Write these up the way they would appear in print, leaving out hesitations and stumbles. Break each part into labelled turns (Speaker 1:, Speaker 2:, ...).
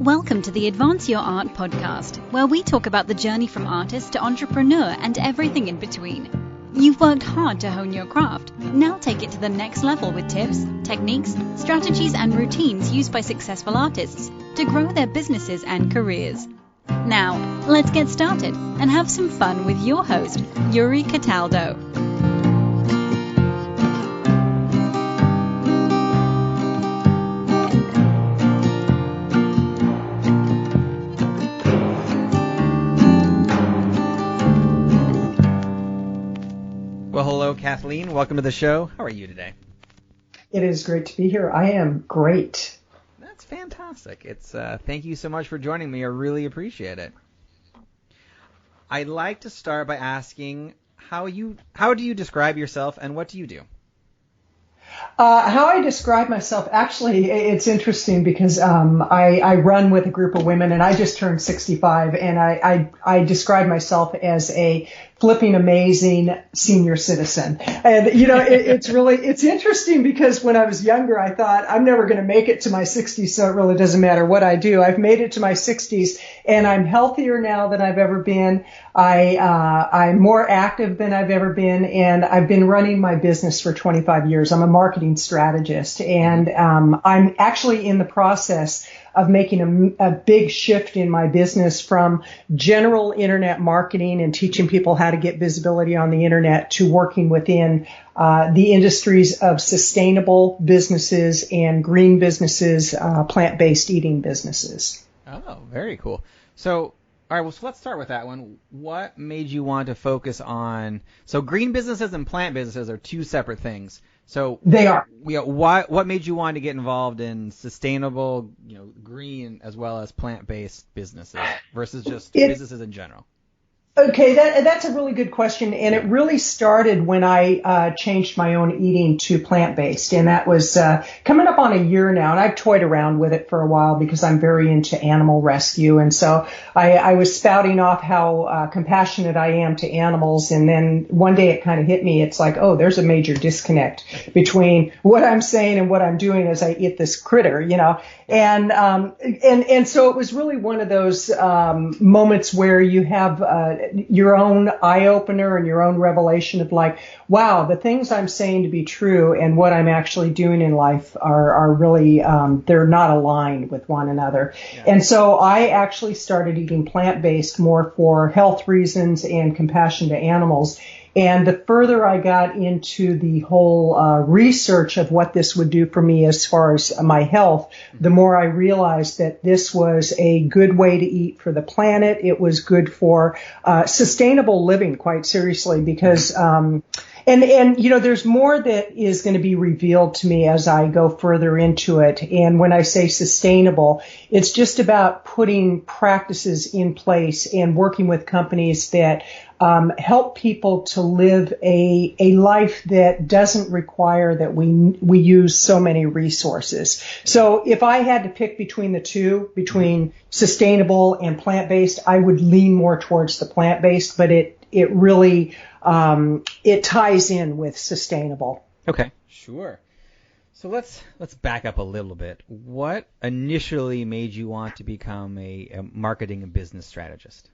Speaker 1: Welcome to the Advance Your Art podcast, where we talk about the journey from artist to entrepreneur and everything in between. You've worked hard to hone your craft. Now take it to the next level with tips, techniques, strategies, and routines used by successful artists to grow their businesses and careers. Now, let's get started and have some fun with your host, Yuri Cataldo.
Speaker 2: Well, hello, Kathleen. Welcome to the show. How are you today?
Speaker 3: It is great to be here. I am great.
Speaker 2: That's fantastic. Thank you so much for joining me. I really appreciate it. I'd like to start by asking how do you describe yourself and what do you do?
Speaker 3: How I describe myself, actually, it's interesting because I run with a group of women, and I just turned 65, and I describe myself as a flipping amazing senior citizen. And, you know, it's interesting because when I was younger, I thought I'm never going to make it to my 60s, so it really doesn't matter what I do. I've made it to my 60s, and I'm healthier now than I've ever been. I'm more active than I've ever been, and I've been running my business for 25 years. I'm a marketing strategist, and I'm actually in the process of making a big shift in my business from general internet marketing and teaching people how to get visibility on the internet to working within the industries of sustainable businesses and green businesses, plant-based eating businesses.
Speaker 2: Oh, very cool. So, all right, well, so let's start with that one. What made you want to focus on, so green businesses and plant businesses are two separate things. So
Speaker 3: they are.
Speaker 2: What made you want to get involved in sustainable, green as well as plant-based businesses versus just businesses in general?
Speaker 3: Okay, that's a really good question, and it really started when I changed my own eating to plant-based, and that was coming up on a year now, and I've toyed around with it for a while because I'm very into animal rescue, and so I was spouting off how compassionate I am to animals, and then one day it kind of hit me. It's like, oh, there's a major disconnect between what I'm saying and what I'm doing as I eat this critter, and so it was really one of those moments where you have your own eye-opener and your own revelation of like, wow, the things I'm saying to be true and what I'm actually doing in life are really, they're not aligned with one another. Yeah. And so I actually started eating plant-based more for health reasons and compassion to animals. And the further I got into the whole research of what this would do for me as far as my health, the more I realized that this was a good way to eat for the planet. It was good for sustainable living, quite seriously, because there's more that is going to be revealed to me as I go further into it. And when I say sustainable, it's just about putting practices in place and working with companies that help people to live a life that doesn't require that we use so many resources. So if I had to pick between the two, between sustainable and plant-based, I would lean more towards the plant-based, but it really it ties in with sustainable.
Speaker 2: Okay, sure. So let's back up a little bit. What initially made you want to become a marketing and business strategist?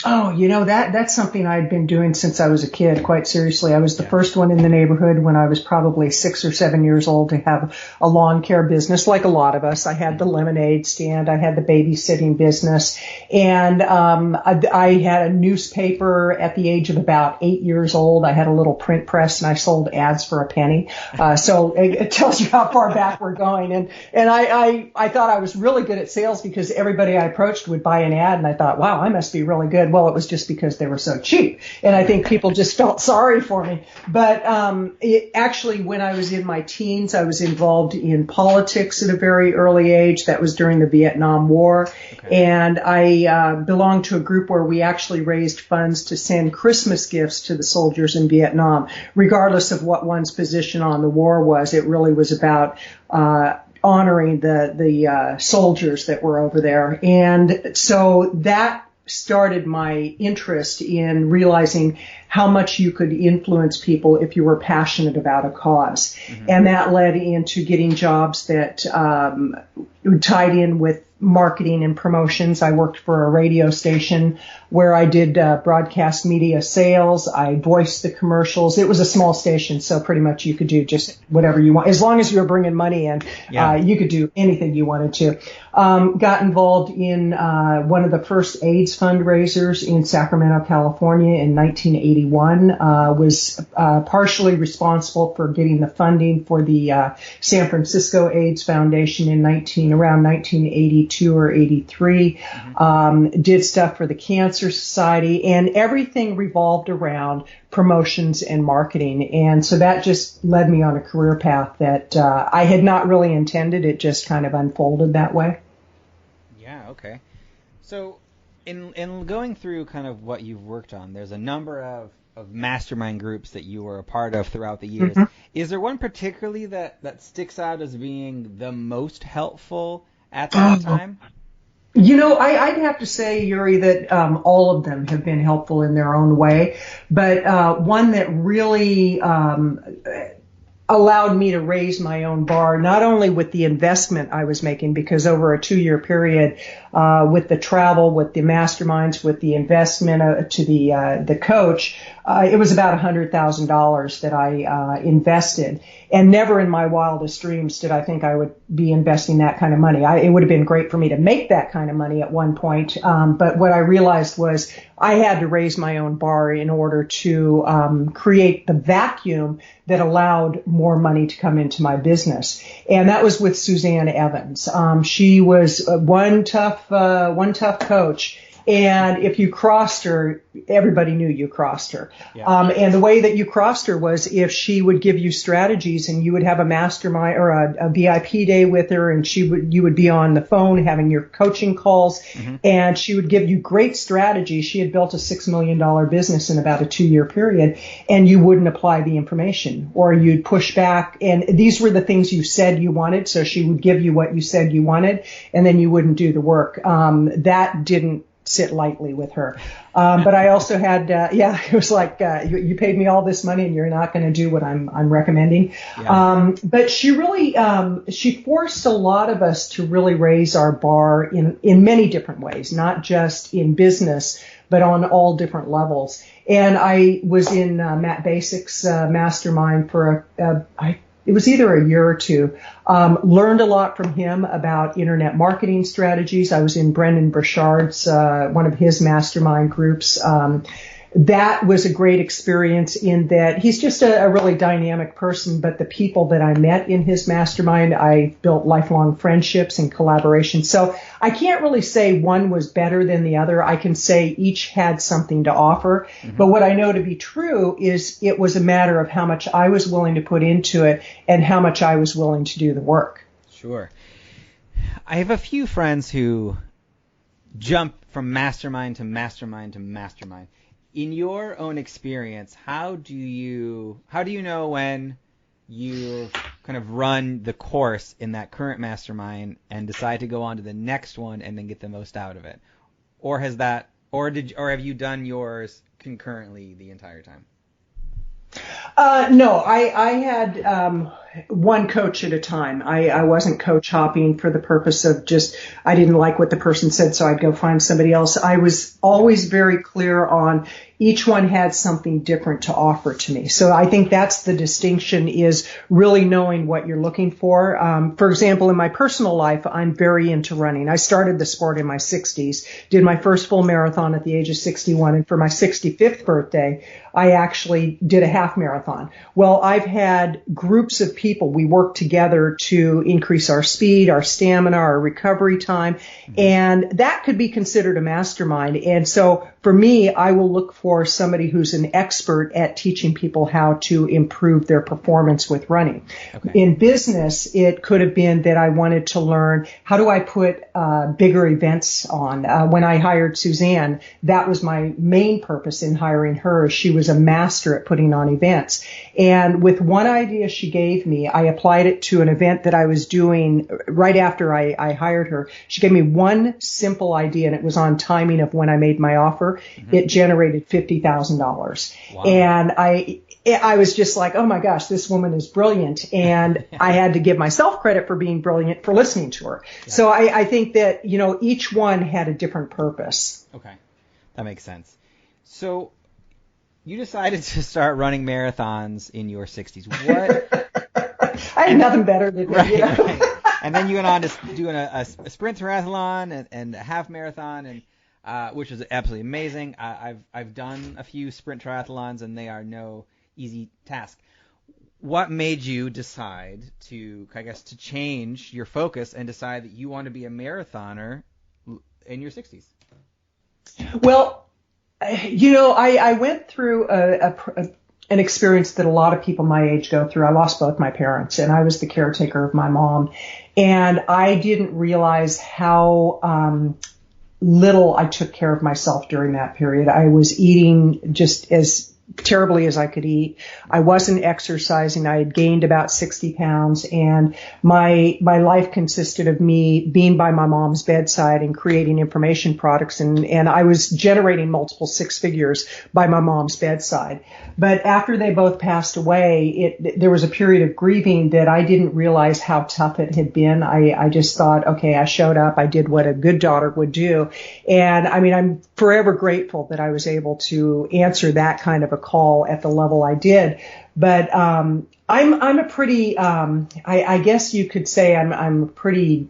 Speaker 3: Oh, that's something I'd been doing since I was a kid, quite seriously. I was the first one in the neighborhood when I was probably 6 or 7 years old to have a lawn care business, like a lot of us. I had the lemonade stand. I had the babysitting business. And I had a newspaper at the age of about 8 years old. I had a little print press, and I sold ads for a penny. So it tells you how far back we're going. And I thought I was really good at sales because everybody I approached would buy an ad, and I thought, wow, I must be really good. Well, it was just because they were so cheap. And I think people just felt sorry for me. But actually, when I was in my teens, I was involved in politics at a very early age. That was during the Vietnam War. Okay. And I belonged to a group where we actually raised funds to send Christmas gifts to the soldiers in Vietnam. Regardless of what one's position on the war was, it really was about honoring the soldiers that were over there. And so that started my interest in realizing how much you could influence people if you were passionate about a cause. Mm-hmm. And that led into getting jobs that tied in with marketing and promotions. I worked for a radio station where I did broadcast media sales. I voiced the commercials. It was a small station, so pretty much you could do just whatever you want. As long as you were bringing money in, you could do anything you wanted to. Got involved in one of the first AIDS fundraisers in Sacramento, California in 1981. Was partially responsible for getting the funding for the San Francisco AIDS Foundation in around 1982 or 83. Did stuff for the Cancer Society, and everything revolved around promotions and marketing. And so that just led me on a career path that I had not really intended. It just kind of unfolded that way.
Speaker 2: Yeah, okay. So in going through kind of what you've worked on, there's a number of mastermind groups that you were a part of throughout the years. Is there one particularly that sticks out as being the most helpful at that time?
Speaker 3: You know, I'd have to say, Yuri, that all of them have been helpful in their own way. But one that really allowed me to raise my own bar, not only with the investment I was making, because over a 2-year period, with the travel, with the masterminds, with the investment to the coach, it was about $100,000 that I invested. And never in my wildest dreams did I think I would be investing that kind of money. It would have been great for me to make that kind of money at one point. But what I realized was I had to raise my own bar in order to create the vacuum that allowed more money to come into my business. And that was with Suzanne Evans. She was one tough coach. And if you crossed her, everybody knew you crossed her. Yeah. And the way that you crossed her was if she would give you strategies and you would have a mastermind or a VIP day with her, and you would be on the phone having your coaching calls, and she would give you great strategies. She had built a $6 million business in about a 2-year period, and you wouldn't apply the information, or you'd push back. And these were the things you said you wanted. So she would give you what you said you wanted, and then you wouldn't do the work. That didn't sit lightly with her. But I also had, it was like, you paid me all this money and you're not going to do what I'm recommending. Yeah. But she really, she forced a lot of us to really raise our bar in many different ways, not just in business, but on all different levels. And I was in Matt Basic's mastermind for it was either a year or two. Learned a lot from him about internet marketing strategies. I was in Brendan Burchard's, one of his mastermind groups. That was a great experience in that he's just a really dynamic person, but the people that I met in his mastermind, I built lifelong friendships and collaboration. So I can't really say one was better than the other. I can say each had something to offer. But what I know to be true is it was a matter of how much I was willing to put into it and how much I was willing to do the work.
Speaker 2: Sure. I have a few friends who jump from mastermind to mastermind to mastermind. In your own experience, how do you know when you kind of run the course in that current mastermind and decide to go on to the next one and then get the most out of it? Or have you done yours concurrently the entire time?
Speaker 3: No, I had one coach at a time. I wasn't coach hopping for the purpose of just, I didn't like what the person said, so I'd go find somebody else. I was always very clear on each one had something different to offer to me. So I think that's the distinction, is really knowing what you're looking for. For example, in my personal life, I'm very into running. I started the sport in my 60s, did my first full marathon at the age of 61, and for my 65th birthday, I actually did a half marathon. Well, I've had groups of people. We work together to increase our speed, our stamina, our recovery time, and that could be considered a mastermind. And so for me, I will look for somebody who's an expert at teaching people how to improve their performance with running. Okay. In business, it could have been that I wanted to learn, how do I put bigger events on? When I hired Suzanne, that was my main purpose in hiring her. She was a master at putting on events. And with one idea she gave me, I applied it to an event that I was doing right after I hired her. She gave me one simple idea, and it was on timing of when I made my offer. year, it generated $50,000.
Speaker 2: Wow.
Speaker 3: And I was just like, oh my gosh, this woman is brilliant. And I had to give myself credit for being brilliant for listening to her. Yeah. So I think that, each one had a different purpose.
Speaker 2: Okay. That makes sense. So you decided to start running marathons in your 60s. What?
Speaker 3: I had nothing better to do.
Speaker 2: Right, right. And then you went on to doing a sprint triathlon and a half marathon, and which was absolutely amazing. I've done a few sprint triathlons, and they are no easy task. What made you decide to change your focus and decide that you want to be a marathoner in your 60s?
Speaker 3: Well, I went through an experience that a lot of people my age go through. I lost both my parents, and I was the caretaker of my mom. And I didn't realize how little I took care of myself during that period. I was eating just as terribly as I could eat. I wasn't exercising. I had gained about 60 pounds, and my life consisted of me being by my mom's bedside and creating information products, and I was generating multiple six figures by my mom's bedside. But after they both passed away, there was a period of grieving that I didn't realize how tough it had been. I just thought, okay, I showed up, I did what a good daughter would do. And I mean, I'm forever grateful that I was able to answer that kind of a call at the level I did. But I'm a pretty I guess you could say I'm a pretty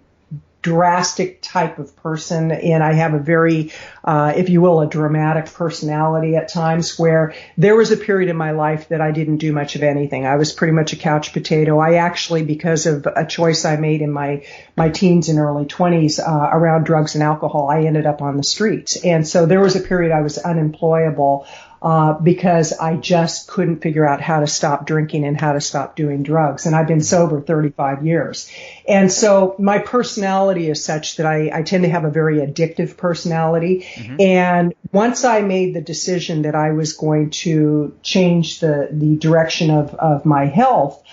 Speaker 3: drastic type of person, and I have a very if you will, a dramatic personality at times, where there was a period in my life that I didn't do much of anything. I was pretty much a couch potato. I actually, because of a choice I made in my teens and early 20s around drugs and alcohol, I ended up on the streets. And so there was a period I was unemployable because I just couldn't figure out how to stop drinking and how to stop doing drugs. And I've been sober 35 years. And so my personality is such that I tend to have a very addictive personality. Mm-hmm. And once I made the decision that I was going to change the direction of my health,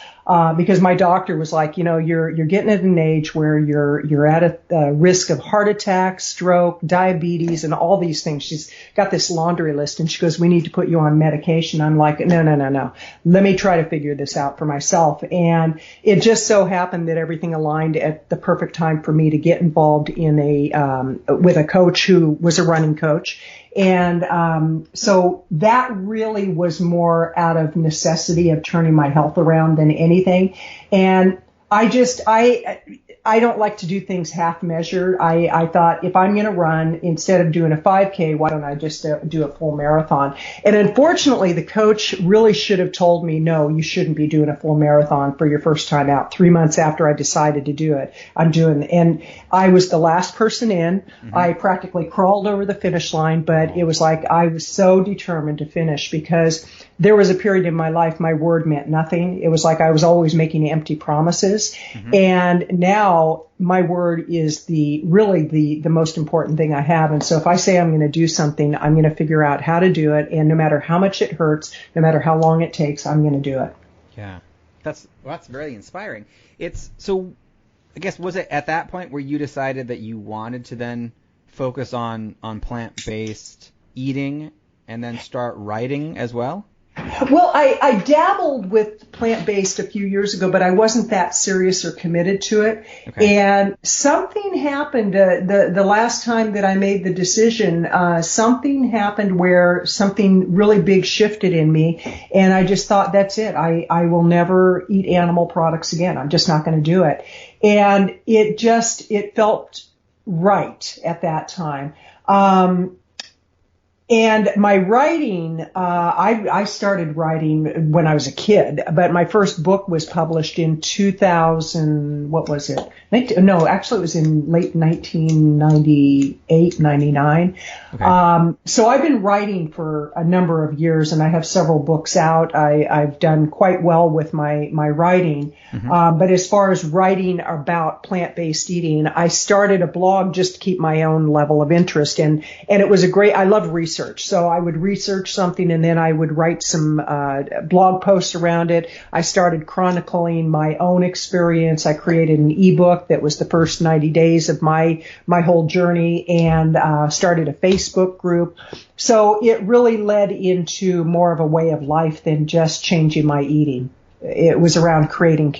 Speaker 3: because my doctor was like, you're getting at an age where you're at a risk of heart attack, stroke, diabetes, and all these things. She's got this laundry list, and she goes, we need to put you on medication. I'm like, no. Let me try to figure this out for myself. And it just so happened that everything aligned at the perfect time for me to get involved in with a coach who was a running coach. And so that really was more out of necessity of turning my health around than anything. And I don't like to do things half measured. I thought, if I'm going to run, instead of doing a 5K, why don't I just do a full marathon? And unfortunately, the coach really should have told me, no, you shouldn't be doing a full marathon for your first time out. 3 months after I decided to do it, and I was the last person in. Mm-hmm. I practically crawled over the finish line, but it was like I was so determined to finish, because there was a period in my life my word meant nothing. It was like I was always making empty promises. Mm-hmm. And now my word is the most important thing I have. And so if I say I'm going to do something, I'm going to figure out how to do it. And no matter how much it hurts, no matter how long it takes, I'm going to do it.
Speaker 2: Yeah. That's very inspiring. So I guess, was it at that point where you decided that you wanted to then focus on plant-based eating and then start writing as well?
Speaker 3: Well, I dabbled with plant-based a few years ago, but I wasn't that serious or committed to it. Okay. And something happened the last time that I made the decision. Something happened where something really big shifted in me, and I just thought, that's it. I will never eat animal products again. I'm just not going to do it. And it felt right at that time. And my writing, I started writing when I was a kid, but my first book was published in 2000, what was it? No, actually it was in late 1998, 99. Okay. So I've been writing for a number of years, and I have several books out. I've done quite well with my writing. Mm-hmm. But as far as writing about plant-based eating, I started a blog just to keep my own level of interest. And it was I love research. research. So I would research something and then I would write some blog posts around it. I started chronicling my own experience. I created an ebook that was the first 90 days of my whole journey, and started a Facebook group. So it really led into more of a way of life than just changing my eating. It was around creating